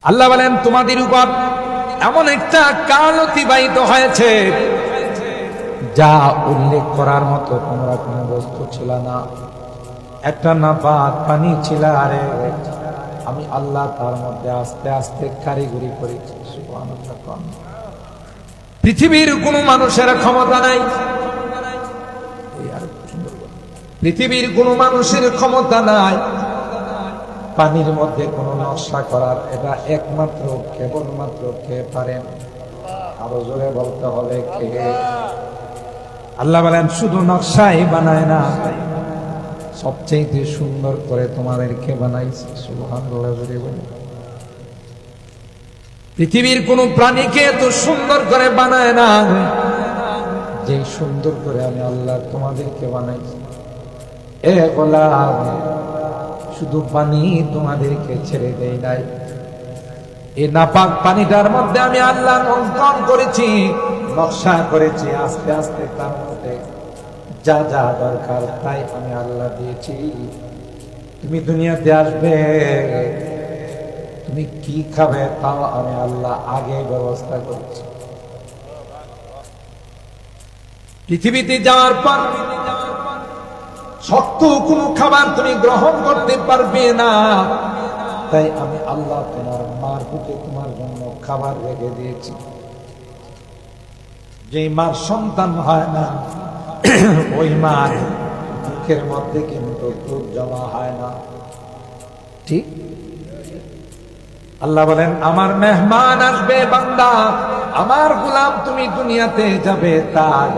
আল্লাহ বলেন তোমাদের উপর এমন একটা কাল অতিবাহিত হয়েছে যা উল্লেখ করার মতো তোমরা কোনো বস্তু ছিল না। একটা নাপাক পানি ছিল, আরে আমি আল্লাহ তার মধ্যে আস্তে আস্তে কারিগরি করেছি। সুবহানাল্লাহ। পৃথিবীর কোনো মানুষের ক্ষমতা নাই, পৃথিবীর কোনো মানুষের ক্ষমতা নাই পানির মধ্যে কোনো নকশা করার। এটা একমাত্র কেবলমাত্র কে পারেন? আরো জোরে বলতে হবে কে? আল্লাহ বলেন শুধু নকশাই বানায় না, সবচেয়ে সুন্দর করে তোমাদেরকে বানাইছে। সুবহানাল্লাহ। পৃথিবীর কোন প্রাণীকে এত সুন্দর করে বানায় না যে সুন্দর করে আমি আল্লাহ তোমাদেরকে বানাইছি। এ গোলাম, শুধু পানি তোমাদেরকে ছেড়ে দেই নাই, এই নাপাক পানিটার মধ্যে আমি আল্লাহ অঙ্কন করেছি, নকশা করেছি। আস্তে আস্তে তার মধ্যে যা যা দরকার তাই আমি আল্লাহ দিয়েছি। তুমি দুনিয়াতে আসবে, তুমি কি খাবে তাও আমি আল্লাহ আগে ব্যবস্থা করেছি। পৃথিবীতে যাওয়ার পর শক্ত কোনো খাবার তুমি গ্রহণ করতে পারবে না, তাই আমি আল্লাহ তোমার মার বুকে তোমার জন্য খাবার রেখে দিয়েছি। যে মার সন্তান হয় না ওই মার বুকের মধ্যে কিন্তু দুধ জমা হয় না, ঠিক? আল্লাহ বলেন আমার মেহমান আসবে বান্দা, আমার গোলাম তুমি দুনিয়াতে যাবে, তার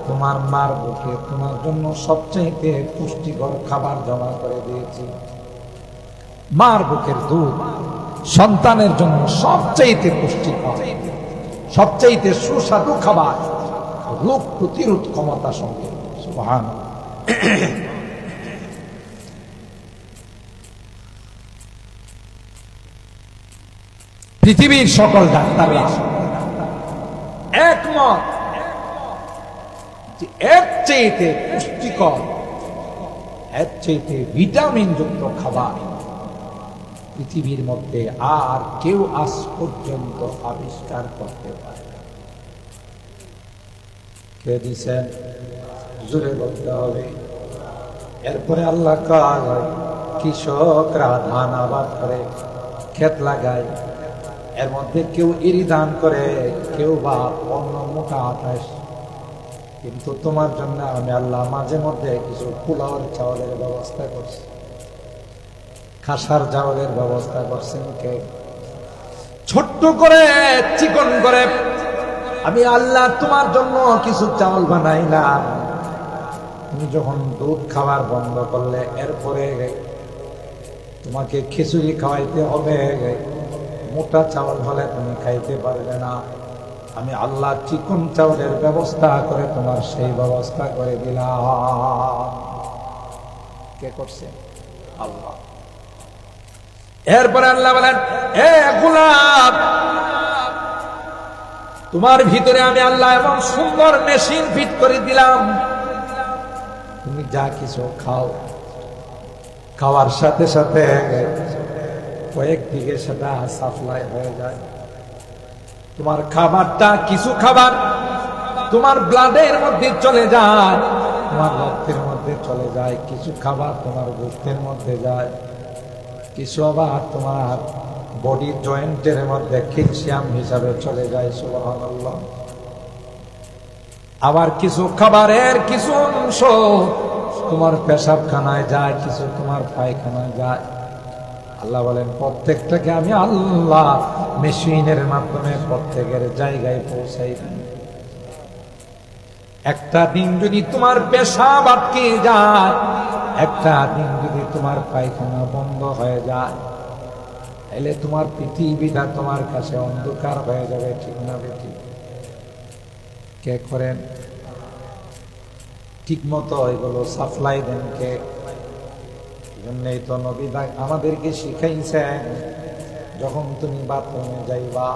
তোমার মার বুকে তোমার জন্য সবচেয়ে পুষ্টিকর খাবার জমা করে দিয়েছি। মার বুকের দুধ সন্তানের জন্য সবচেয়ে পুষ্টিকর, সবচেয়ে সুস্বাদু খাবার, রোগ প্রতিরোধ ক্ষমতা সম্পন্ন। সুবহানাল্লাহ। পৃথিবীর সকল ডাক্তাররা একমত যে এর চেয়ে পুষ্টিকর, এর চেয়ে ভিটামিন যুক্ত খাবার পৃথিবীর মধ্যে আর কেউ আজ পর্যন্ত আবিষ্কার করতে পারে না। কে দিছেন? জোরে বলতে হবে। এরপরে আল্লাহ কাল কৃষকরা ধান আবাদ করে, ক্ষেত লাগায়, এর মধ্যে কেউ ইরি দান করে, কেউ বা অন্য মোটা আটাশ। কিন্তু তোমার জন্য আমি আল্লাহ মাঝে মধ্যে কিছু পোলাওর চাউলের ব্যবস্থা করছি, খাসার চাউলের ব্যবস্থা করছেন কে? ছোট্ট করে চিকন করে আমি আল্লাহ তোমার জন্য কিছু চাউল বানাইলাম। তুমি যখন দুধ খাবার বন্ধ করলে, এরপরে তোমাকে খিচুড়ি খাওয়াইতে হবে, মোটা চাউল হলে তুমি খাইতে পারবে না। আমি আল্লাহ চিকন চাউলের ব্যবস্থা করে তোমার সেই ব্যবস্থা করে দিলাম। কে করছে? আল্লাহ। এরপরে আল্লাহ বলেন এ গোলাম, তোমার ভিতরে আমি আল্লাহ এমন সুন্দর মেশিন ফিট করে দিলাম, তুমি যা কিছু খাও, খাওয়ার সাথে সাথে কয়েকদিকে সেটা সাপ্লাই হয়ে যায়। তোমার খাবারটা, কিছু খাবার তোমার ব্লাডের মধ্যে চলে যায়, তোমার রক্তের মধ্যে চলে যায়, কিছু খাবার তোমার গোস্তের মধ্যে যায়, কিছু আবার তোমার বডি জয়েন্টের মধ্যে ক্যালসিয়াম হিসাবে চলে যায়। সুবহানাল্লাহ। আবার কিছু খাবারের কিছু অংশ তোমার পেশাবখানায় যায়, কিছু তোমার পায়খানায় যায়। আল্লাহ বলেন প্রত্যেকটাকে আমি আল্লাহ মেশিনের মাধ্যমে প্রত্যেকের জায়গায় পৌঁছাই দিই। একটা দিন যদি তোমার পেশাব আটকে যায়, একটা দিন যদি তোমার পায়খানা বন্ধ হয়ে যায়, তাহলে তোমার পৃথিবীটা তোমার কাছে অন্ধকার হয়ে যাবে, ঠিক না বেটি? কে করেন? ঠিক মতো এগুলো সাপ্লাই দেন কে? জন্যই তো নবী আমাদেরকে শিখাইছেন, যখন তুমি বাথরুমে যাইবা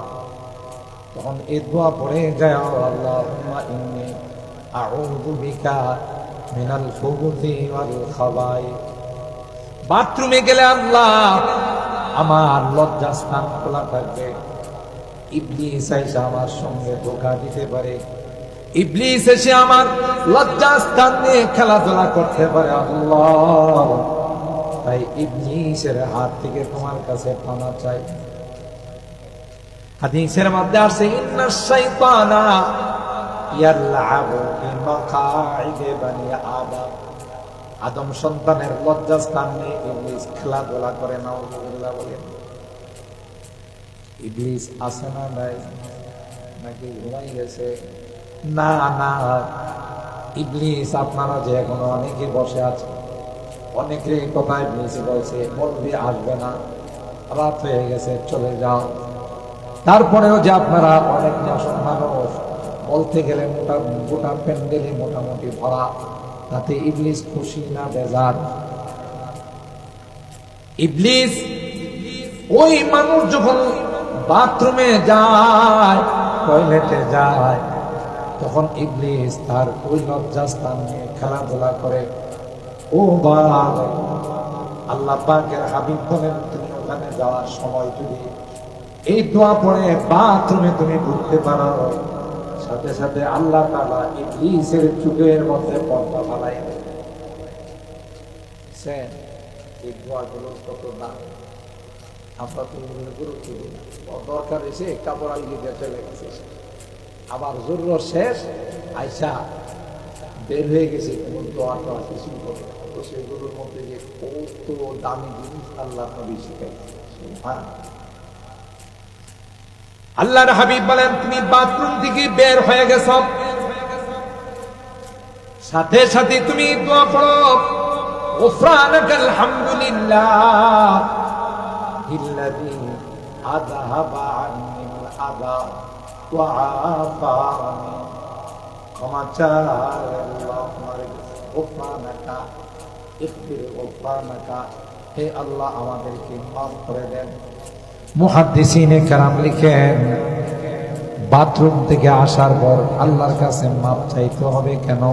তখন এই দোয়া পড়ে যাও, আল্লাহুম্মা ইন্নী আউযু বিকা মিনাল খুবুথি ওয়াল খাবাইথ। বাথরুমে গেলে আল্লাহ আমার লজ্জাস্থান খোলা থাকবে। ইবলিস এসে আমার সঙ্গে ধোঁকা দিতে পারে, ইবলিস এসে আমার লজ্জাস্থান নিয়ে খেলাধুলা করতে পারে। আল্লাহ, তাই ইবলিসের হাত থেকে তোমার কাছে পানা চাই। হাদিসের মধ্যে আছে ইন্নাশ শাইতানা ইয়ালআবু বিমাকাইদি বানি আদম, আদম সন্তানের লজ্জাস্থান নিয়ে ইবলিস খেলাধুলা করে। নাউযুবিল্লাহ বলেন। ইবলিস আছে না নাই, নাকি ঘুমাই গেছে? না না, ইবলিস আপনারা যে এখনো অনেকে বসে আছে, অনেকে কথা ইবলিস বলছে বলবি আসবে না, রাত হয়ে গেছে চলে যাও। তারপরেও যে আপনারা অনেক মানুষ বলতে গেলে গোটা প্যান্ডেলে মোটামুটি ভরা, তাতে ইবলিস খুশি না বেজার? ইবলিস ওই মানুষ যখন বাথরুমে যায়, টয়লেটে যায়, তখন ইবলিস তার ওই লজ্জাস্থান নিয়ে খেলাধুলা করে। ও ভাই, আল্লাহ পাকের হাবিব বলেন, তুমি ওখানে যাওয়ার সময় যদি এই দোয়া পড়ে বাথরুমে তুমি ঘুরতে পারো, সাথে সাথে আল্লাহ তাআলা ইবলিসের চোখের মধ্যে পর্দা ফালাই দেয়। এই দোয়াগুলো কত দাম, আমরা তো গুরুত্ব দিই না। দরকার এসে কাপড় আলগি দিয়ে চলে গেছে, আবার জরুরত শেষ আইসা বের হয়ে গেছে, কোন দোয়া টোয়া কিছু করে। তো সেগুলোর মধ্যে যে কত দামি জিনিস আল্লাহ নবী শিখাইছে। আল্লাহর হাবিব বলেন, তুমি বাথরুম থেকে বের হয়ে গেছ, সাথে সাথে তুমি দোয়া পড়ো, গুফরানাকাল হামদুলিল্লাহ ইল্লাযী আযহাবা আন্নিল আযা ওয়া আফানি। ক্ষমা চাই আল্লাহ, গুফরানাকা ইগফির গুফরানাকা, হে আল্লাহ আমাদেরকে মাফ করে দেন। মুহাদ্দিসিনে কেরাম লিখেন, বাথরুম থেকে আসার পর আল্লাহর কাছে মাপ চাইতে হবে কেন?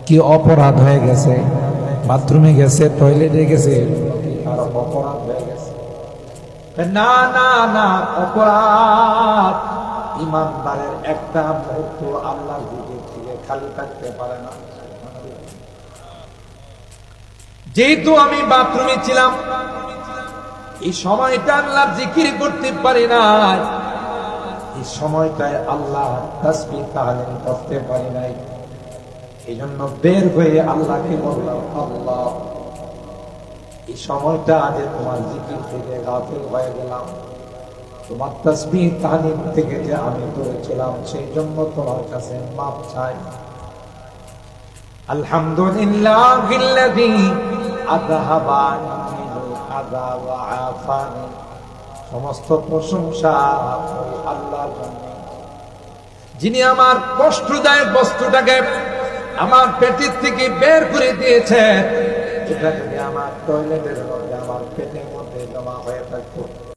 কি অপরাধ হয়ে গেছে? বাথরুমে গেছে, টয়লেটে গেছে, আর অপরাধ হয়ে গেছে? না না না, অপরাধ ইমানদারের একটা মুহূর্ত আল্লাহর দিকে থেকে খালি থাকতে পারে না। যেহেতু আমি বাথরুমে ছিলাম, এই সময়টা আল্লাহ জিকির করতে পারি না, এই সময়টায় আল্লাহ তাসবিহ তাহলিল করতে পারি নাই, এই জন্য বের হয়ে আল্লাহকে বললাম, আল্লাহ এই সময়টা আজ তোমার জিকির থেকে গাফিল হয়ে গেলাম, তোমার তাসবিহ তাহলিল থেকে যে আমি দূরে ছিলাম, সেই জন্য তোমার কাছে মাপ চাই। আলহামদুলিল্লাহিল্লাযী আযহাবা আন্নিল আযা ওয়া আফানি। সমস্ত প্রশংসা ওই আল্লাহর জন্য, যিনি আমার কষ্টদায়ক বস্তুটাকে আমার পেটের থেকে বের করে দিয়েছেন। এটা যদি আমার টয়লেটের মধ্যে, আমার পেটের মধ্যে জমা হয়ে থাকতো,